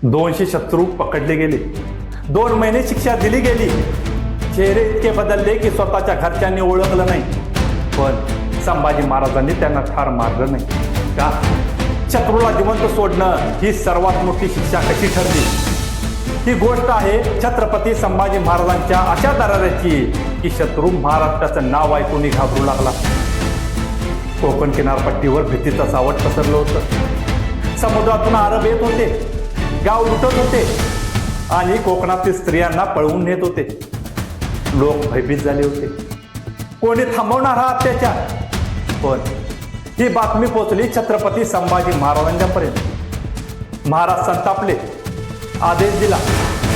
200 शत्रू पकडले गेले, 2 महिने शिक्षा दिली गेली, चेहरे इतके बदलले की स्वतःच्या घरच्यांनी ओळखलं नाही. पण संभाजी महाराजांनी त्यांना ठार मारलं नाही का? शत्रूला जिवंत सोडणं ही सर्वात मोठी शिक्षा कशी ठरली? ही गोष्ट आहे छत्रपती संभाजी महाराजांच्या अशा दराऱ्याची की शत्रू महाराष्ट्राचं नाव ऐकून घाबरू लागला. कोकण किनारपट्टीवर भीतीचं सावट पसरलं होतं. समुद्रातून अरब येत होते, गाव लुटत होते आणि कोकणातील स्त्रियांना पळवून नेत होते. लोक भयभीत झाले होते. कोणी थांबवणार हा अत्याचार? पण ही बातमी पोचली छत्रपती संभाजी महाराजांच्यापर्यंत. महाराज संतापले, आदेश दिला,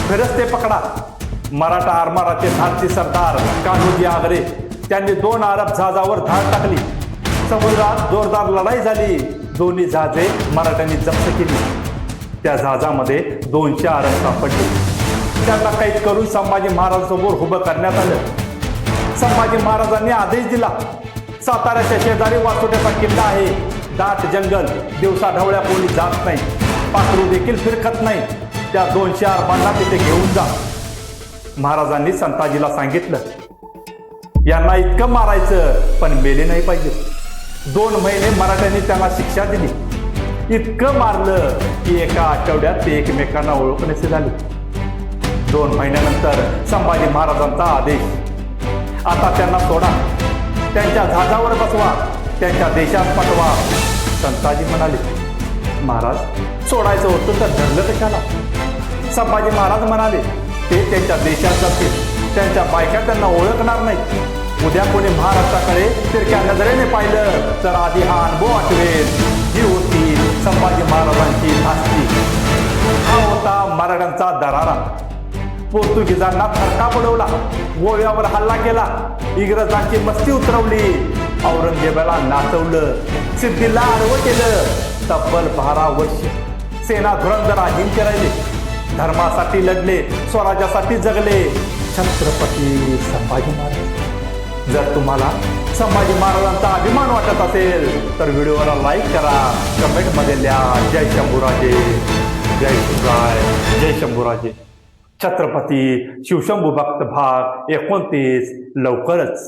फिरस्ते पकडा. मराठा आरमाराचे धाडसी सरदार कान्होजी आगरे त्यांनी 2 अरब जहाजावर धाड टाकली. समुद्रात जोरदार लढाई झाली. दोन्ही जहाजे मराठ्यांनी जप्त केली. त्या जहाजामध्ये 200 अरब सापडले. त्यांना कैद करून संभाजी महाराजांसमोर उभं करण्यात आलं. संभाजी महाराजांनी आदेश दिला, साताऱ्याच्या शेजारी वासोट्याचा किल्ला आहे. दाट जंगल, दिवसा ढवळ्या कोणी जात नाही, पाखरू देखील फिरकत नाही. त्या 200 अरबांना तिथे घेऊन जा. महाराजांनी संताजीला सांगितलं, यांना इतकं मारायचं पण मेले नाही पाहिजे. 2 महिने मराठ्यांनी त्यांना शिक्षा दिली. इतकं मारलं की एका आठवड्यात ते एकमेकांना ओळखण्याचे झाले. 2 महिन्यानंतर संभाजी महाराजांचा आदेश, आता त्यांना सोडा, त्यांच्या जहाजावर बसवा, त्यांच्या देशात पाठवा. संताजी म्हणाले, महाराज सोडायचं होतं तर धरलं कशाला? संभाजी महाराज म्हणाले, ते त्यांच्या देशात जातील, त्यांच्या बायका त्यांना ओळखणार नाही. उद्या कोणी महाराष्ट्राकडे तिरक्या नजरेने पाहिलं तर आधी हा अनुभव आठवेल. ही होती संभाजी महाराजांची धास्ती. हा होता मराठ्यांचा दरारा. पोर्तुगीजांना थरका पडवला, गोव्यावर हल्ला केला, इंग्रजांची मस्ती उतरवली, औरंगजेबाला नाचवलं, सिद्धीला आडवं केलं. तब्बल 12 वर्ष सेना धुरंधर अजिंक्य राहिले. धर्मासाठी लढले, स्वराज्यासाठी जगले छत्रपती संभाजी महाराज. जर तुम्हाला संभाजी महाराजांचा अभिमान वाटत असेल तर व्हिडिओला लाईक करा, कमेंटमध्ये लिहा जय शंभूराजे, जय शिवराय, जय शंभूराजे. छत्रपती शिवशंभू भक्त भाग 29 लवकरच.